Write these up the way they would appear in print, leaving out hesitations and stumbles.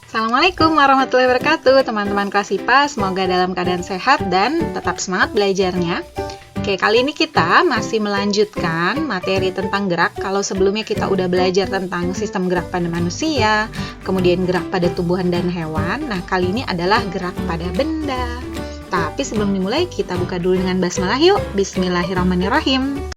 Assalamualaikum warahmatullahi wabarakatuh, teman-teman kelas IPA. Semoga dalam keadaan sehat dan tetap semangat belajarnya. Oke, kali ini kita masih melanjutkan materi tentang gerak. Kalau sebelumnya kita udah belajar tentang sistem gerak pada manusia, kemudian gerak pada tumbuhan dan hewan. Nah, kali ini adalah gerak pada benda. Tapi sebelum dimulai, kita buka dulu dengan basmalah yuk. Bismillahirrahmanirrahim.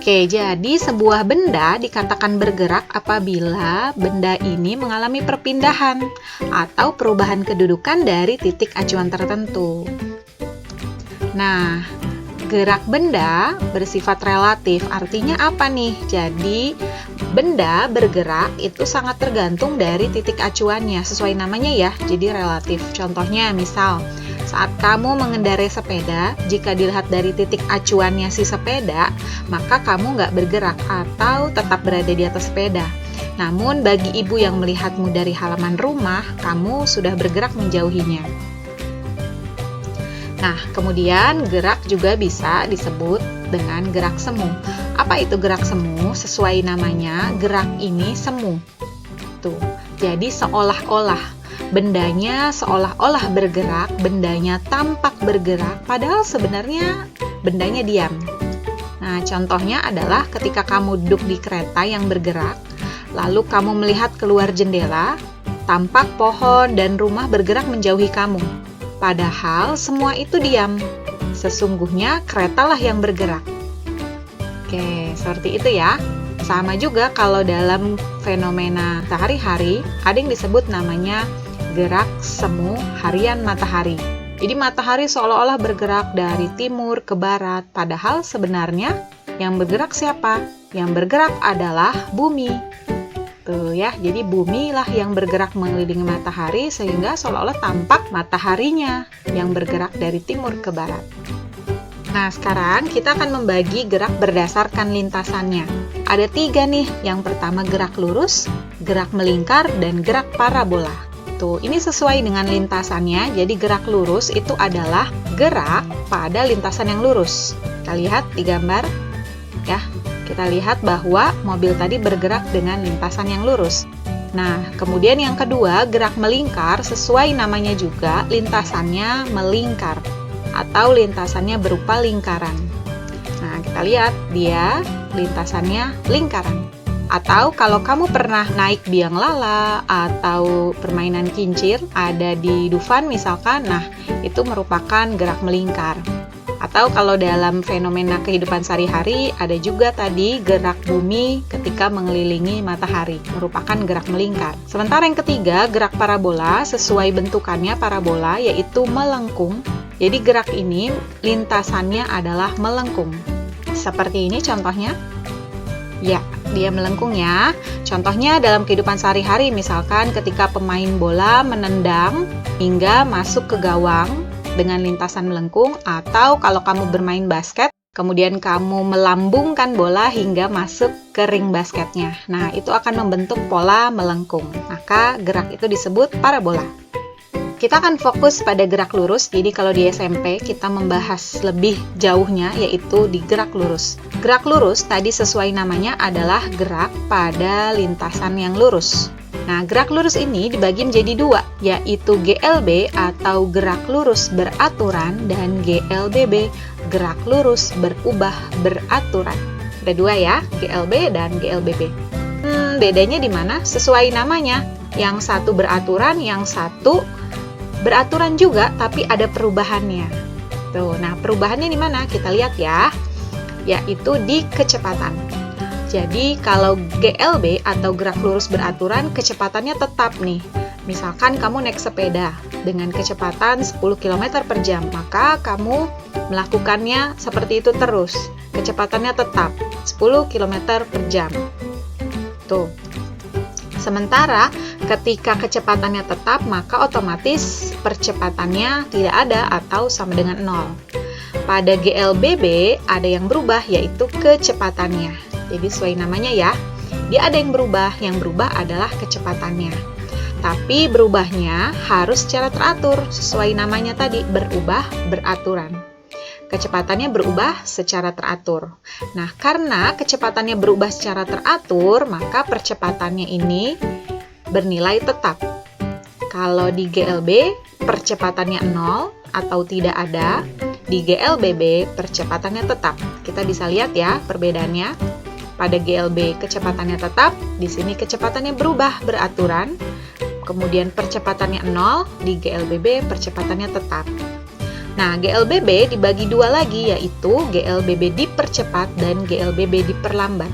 Oke, jadi sebuah benda dikatakan bergerak apabila benda ini mengalami perpindahan atau perubahan kedudukan dari titik acuan tertentu. Nah, gerak benda bersifat relatif, artinya apa nih? Jadi, benda bergerak itu sangat tergantung dari titik acuannya, sesuai namanya ya, jadi relatif. Contohnya, misal, saat kamu mengendarai sepeda, jika dilihat dari titik acuannya si sepeda, maka kamu nggak bergerak atau tetap berada di atas sepeda. Namun, bagi ibu yang melihatmu dari halaman rumah, kamu sudah bergerak menjauhinya. Nah, kemudian gerak juga bisa disebut dengan gerak semu. Apa itu gerak semu? Sesuai namanya, gerak ini semu. Tuh, jadi seolah-olah. Bendanya seolah-olah bergerak, bendanya tampak bergerak, padahal sebenarnya bendanya diam. Nah, contohnya adalah ketika kamu duduk di kereta yang bergerak, lalu kamu melihat keluar jendela, tampak pohon dan rumah bergerak menjauhi kamu. Padahal semua itu diam. Sesungguhnya keretalah yang bergerak. Oke, seperti itu ya. Sama juga kalau dalam fenomena sehari-hari, ada yang disebut namanya gerak semu harian matahari. Jadi matahari seolah-olah bergerak dari timur ke barat, padahal sebenarnya yang bergerak siapa? Yang bergerak adalah bumi. Tuh ya, jadi bumi lah yang bergerak mengelilingi matahari sehingga seolah-olah tampak mataharinya yang bergerak dari timur ke barat. Nah, sekarang kita akan membagi gerak berdasarkan lintasannya. Ada 3 nih, yang pertama gerak lurus, gerak melingkar, dan gerak parabola. Tuh, ini sesuai dengan lintasannya, jadi gerak lurus itu adalah gerak pada lintasan yang lurus. Kita lihat di gambar, ya. Kita lihat bahwa mobil tadi bergerak dengan lintasan yang lurus. Nah, kemudian yang kedua, gerak melingkar, sesuai namanya juga, lintasannya melingkar, atau lintasannya berupa lingkaran. Nah, kita lihat, dia lintasannya lingkaran. Atau kalau kamu pernah naik biang lala atau permainan kincir, ada di Dufan misalkan, nah itu merupakan gerak melingkar. Atau kalau dalam fenomena kehidupan sehari-hari, ada juga tadi gerak bumi ketika mengelilingi matahari, merupakan gerak melingkar. Sementara yang ketiga, gerak parabola, sesuai bentukannya parabola, yaitu melengkung. Jadi gerak ini lintasannya adalah melengkung. Seperti ini contohnya. Ya, dia melengkung ya. Contohnya dalam kehidupan sehari-hari, misalkan ketika pemain bola menendang hingga masuk ke gawang dengan lintasan melengkung, atau kalau kamu bermain basket, kemudian kamu melambungkan bola hingga masuk ke ring basketnya. Nah, itu akan membentuk pola melengkung. Maka gerak itu disebut parabola. Kita akan fokus pada gerak lurus, jadi kalau di SMP kita membahas lebih jauhnya, yaitu di gerak lurus. Gerak lurus tadi sesuai namanya adalah gerak pada lintasan yang lurus. Nah, gerak lurus ini dibagi menjadi 2, yaitu GLB atau gerak lurus beraturan dan GLBB, gerak lurus berubah beraturan. Ada 2 ya, GLB dan GLBB. Bedanya di mana? Sesuai namanya. Yang satu beraturan, yang satu beraturan juga, tapi ada perubahannya. Tuh, nah perubahannya di mana? Kita lihat ya, yaitu di kecepatan. Jadi kalau GLB atau gerak lurus beraturan, kecepatannya tetap nih. Misalkan kamu naik sepeda dengan kecepatan 10 km per jam, maka kamu melakukannya seperti itu terus. Kecepatannya tetap 10 km per jam. Tuh. Sementara ketika kecepatannya tetap, maka otomatis percepatannya tidak ada atau sama dengan 0. Pada GLBB ada yang berubah, yaitu kecepatannya. Jadi sesuai namanya ya, dia ada yang berubah adalah kecepatannya. Tapi berubahnya harus secara teratur, sesuai namanya tadi, berubah beraturan. kecepatannya berubah secara teratur. Nah, karena kecepatannya berubah secara teratur, maka percepatannya ini bernilai tetap. Kalau di GLB, percepatannya 0 atau tidak ada. Di GLBB, percepatannya tetap. Kita bisa lihat ya perbedaannya. Pada GLB, kecepatannya tetap. Di sini kecepatannya berubah beraturan. Kemudian percepatannya 0, di GLBB percepatannya tetap. Nah, GLBB dibagi dua lagi, yaitu GLBB dipercepat dan GLBB diperlambat.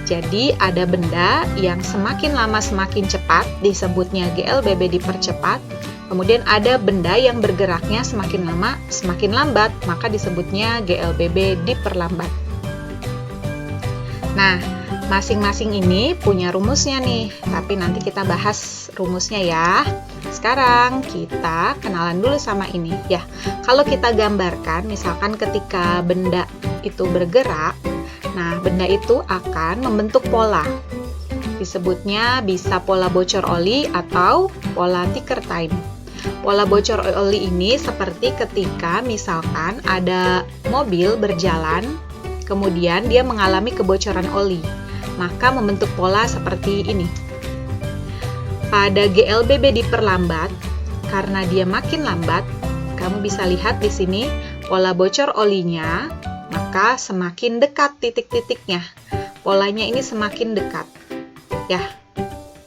Jadi, ada benda yang semakin lama semakin cepat, disebutnya GLBB dipercepat. Kemudian ada benda yang bergeraknya semakin lama semakin lambat, maka disebutnya GLBB diperlambat. Nah, masing-masing ini punya rumusnya nih, tapi nanti kita bahas rumusnya ya. Sekarang kita kenalan dulu sama ini ya. Kalau kita gambarkan, misalkan ketika benda itu bergerak, nah benda itu akan membentuk pola. Disebutnya bisa pola bocor oli atau pola ticker time. Pola bocor oli ini seperti ketika misalkan ada mobil berjalan, kemudian dia mengalami kebocoran oli, maka membentuk pola seperti ini. Pada GLBB diperlambat, karena dia makin lambat, kamu bisa lihat di sini pola bocor olinya, maka semakin dekat titik-titiknya. Polanya ini semakin dekat. Ya.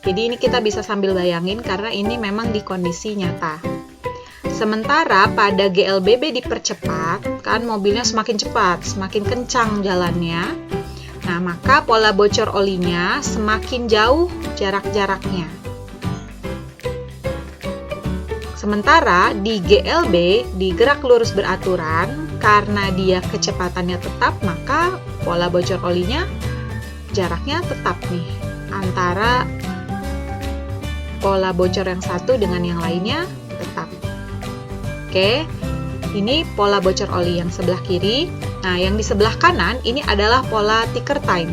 Jadi ini kita bisa sambil bayangin karena ini memang di kondisi nyata. Sementara pada GLBB dipercepat, kan mobilnya semakin cepat, semakin kencang jalannya. Nah, maka pola bocor olinya semakin jauh jarak-jaraknya. Sementara di GLB, di gerak lurus beraturan, karena dia kecepatannya tetap, maka pola bocor olinya jaraknya tetap nih, antara pola bocor yang satu dengan yang lainnya tetap. Oke, ini pola bocor oli yang sebelah kiri. Nah, yang di sebelah kanan ini adalah pola ticker time.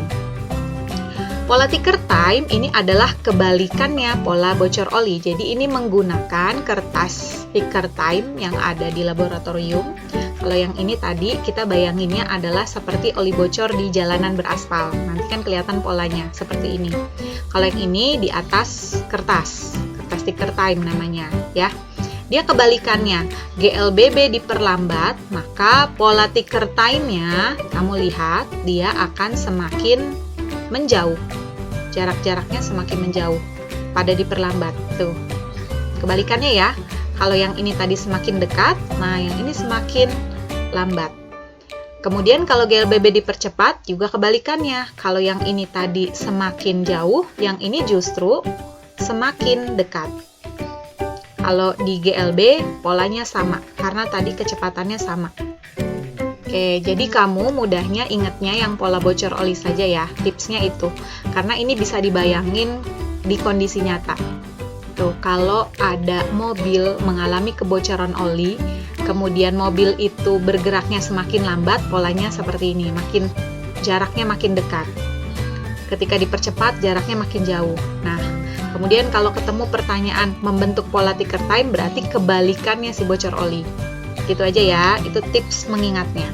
Pola ticker time ini adalah kebalikannya pola bocor oli. Jadi ini menggunakan kertas ticker time yang ada di laboratorium. Kalau yang ini tadi kita bayanginnya adalah seperti oli bocor di jalanan beraspal. Nanti kan kelihatan polanya seperti ini. Kalau yang ini di atas kertas ticker time namanya ya. Dia kebalikannya, GLBB diperlambat, maka pola ticker time-nya kamu lihat dia akan semakin menjauh. Jarak-jaraknya semakin menjauh pada diperlambat. Tuh. Kebalikannya ya. Kalau yang ini tadi semakin dekat, nah yang ini semakin lambat. Kemudian kalau GLBB dipercepat juga kebalikannya. Kalau yang ini tadi semakin jauh, yang ini justru semakin dekat. Kalau di GLB polanya sama karena tadi kecepatannya sama. Oke, jadi kamu mudahnya ingatnya yang pola bocor oli saja ya. Tipsnya itu. Karena ini bisa dibayangin di kondisi nyata. Tuh, kalau ada mobil mengalami kebocoran oli, kemudian mobil itu bergeraknya semakin lambat, polanya seperti ini, jaraknya makin dekat. Ketika dipercepat, jaraknya makin jauh. Nah, kemudian kalau ketemu pertanyaan membentuk pola ticker time, berarti kebalikannya si bocor oli. Gitu aja ya, itu tips mengingatnya.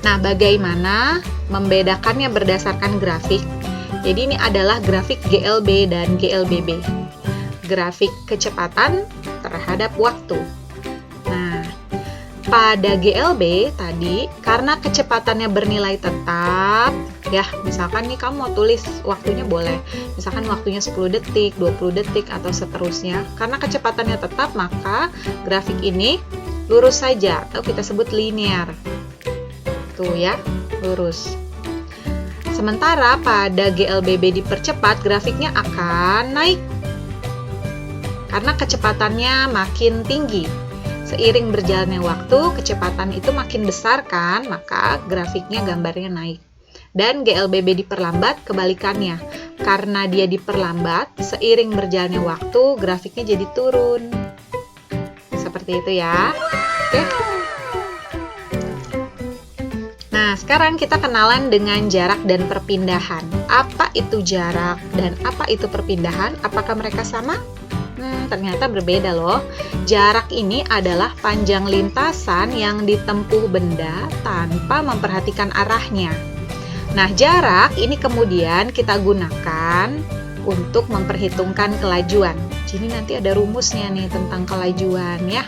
Nah, bagaimana membedakannya berdasarkan grafik? Jadi ini adalah grafik GLB dan GLBB. Grafik kecepatan terhadap waktu. Nah, pada GLB tadi, karena kecepatannya bernilai tetap, ya, misalkan nih kamu mau tulis waktunya boleh. Misalkan waktunya 10 detik, 20 detik, atau seterusnya. Karena kecepatannya tetap, maka grafik ini lurus saja, atau kita sebut linear. Tuh ya, lurus. Sementara pada GLBB dipercepat, grafiknya akan naik. Karena kecepatannya makin tinggi. Seiring berjalannya waktu, kecepatan itu makin besar kan, maka grafiknya gambarnya naik. Dan GLBB diperlambat, kebalikannya. Karena dia diperlambat, seiring berjalannya waktu, grafiknya jadi turun. Seperti itu ya. Oke. Nah, sekarang kita kenalan dengan jarak dan perpindahan. Apa itu jarak dan apa itu perpindahan? Apakah mereka sama? ternyata berbeda loh. Jarak ini adalah panjang lintasan yang ditempuh benda tanpa memperhatikan arahnya. Nah, jarak ini kemudian kita gunakan untuk memperhitungkan kelajuan. Jadi nanti ada rumusnya nih tentang kelajuan ya.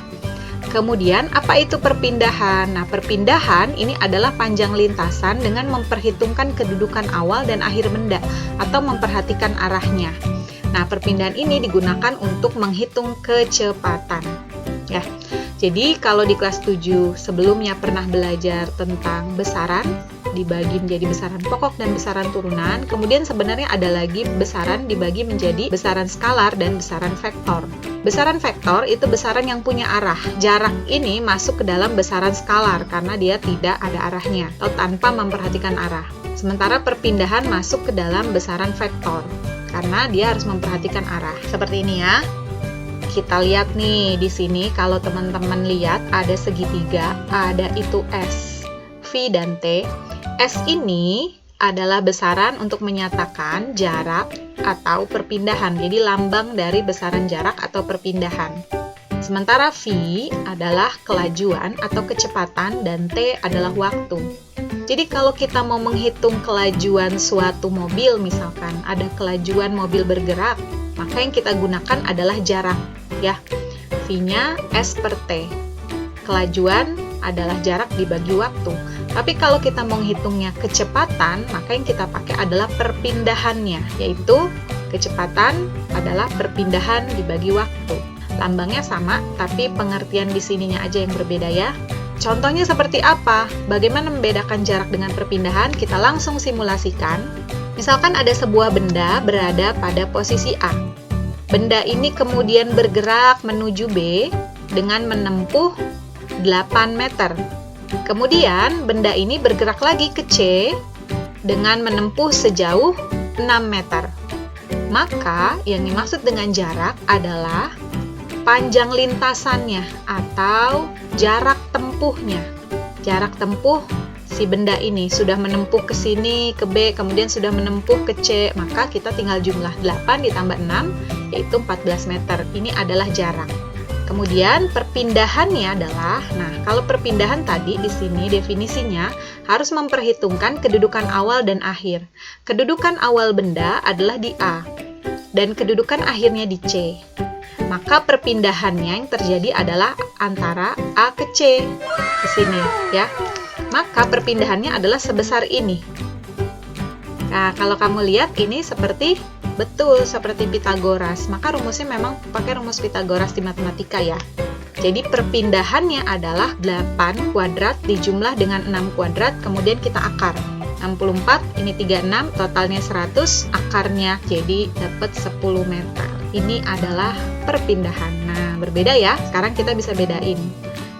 Kemudian, apa itu perpindahan? Nah, perpindahan ini adalah panjang lintasan dengan memperhitungkan kedudukan awal dan akhir benda atau memperhatikan arahnya. Nah, perpindahan ini digunakan untuk menghitung kecepatan. Ya. Jadi, kalau di kelas 7 sebelumnya pernah belajar tentang besaran, dibagi menjadi besaran pokok dan besaran turunan. Kemudian sebenarnya ada lagi besaran dibagi menjadi besaran skalar dan besaran vektor. Besaran vektor itu besaran yang punya arah. Jarak ini masuk ke dalam besaran skalar karena dia tidak ada arahnya atau tanpa memperhatikan arah. Sementara perpindahan masuk ke dalam besaran vektor karena dia harus memperhatikan arah. Seperti ini ya. Kita lihat nih di sini, kalau teman-teman lihat ada segitiga, ada itu S, V dan T. S ini adalah besaran untuk menyatakan jarak atau perpindahan. Jadi lambang dari besaran jarak atau perpindahan. Sementara V adalah kelajuan atau kecepatan dan T adalah waktu. Jadi kalau kita mau menghitung kelajuan suatu mobil, misalkan ada kelajuan mobil bergerak, maka yang kita gunakan adalah jarak ya. V-nya S per T. Kelajuan adalah jarak dibagi waktu. Tapi kalau kita mau menghitungnya kecepatan, maka yang kita pakai adalah perpindahannya, yaitu kecepatan adalah perpindahan dibagi waktu. Lambangnya sama, tapi pengertian di sininya aja yang berbeda ya. Contohnya seperti apa? Bagaimana membedakan jarak dengan perpindahan? Kita langsung simulasikan. Misalkan ada sebuah benda berada pada posisi A. Benda ini kemudian bergerak menuju B dengan menempuh 8 meter. Kemudian benda ini bergerak lagi ke C dengan menempuh sejauh 6 meter. Maka yang dimaksud dengan jarak adalah panjang lintasannya atau jarak tempuhnya. Jarak tempuh si benda ini sudah menempuh ke sini, ke B, kemudian sudah menempuh ke C, maka kita tinggal jumlah 8 ditambah 6, yaitu 14 meter. Ini adalah jarak. Kemudian perpindahannya adalah, nah kalau perpindahan tadi di sini definisinya harus memperhitungkan kedudukan awal dan akhir. Kedudukan awal benda adalah di A dan kedudukan akhirnya di C. Maka perpindahannya yang terjadi adalah antara A ke C di sini ya. Maka perpindahannya adalah sebesar ini. Nah, kalau kamu lihat ini seperti betul seperti Pitagoras, maka rumusnya memang pakai rumus Pitagoras di matematika ya. Jadi perpindahannya adalah 8 kuadrat dijumlah dengan 6 kuadrat, kemudian kita akar. 64, ini 36, totalnya 100, akarnya jadi dapat 10 meter. Ini adalah perpindahan. Nah, berbeda ya. Sekarang kita bisa bedain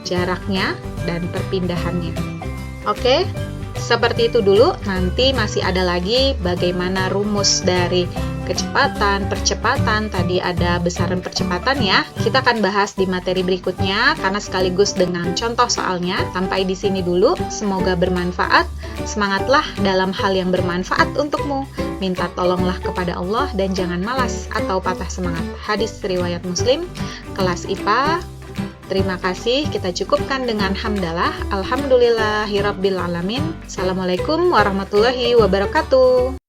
jaraknya dan perpindahannya. Oke? Seperti itu dulu, nanti masih ada lagi bagaimana rumus dari kecepatan, percepatan, tadi ada besaran percepatan ya. Kita akan bahas di materi berikutnya karena sekaligus dengan contoh soalnya. Sampai di sini dulu, semoga bermanfaat. Semangatlah dalam hal yang bermanfaat untukmu. Minta tolonglah kepada Allah dan jangan malas atau patah semangat. Hadis riwayat Muslim, kelas IPA. Terima kasih, kita cukupkan dengan hamdalah. Alhamdulillahirabbil alamin. Assalamualaikum warahmatullahi wabarakatuh.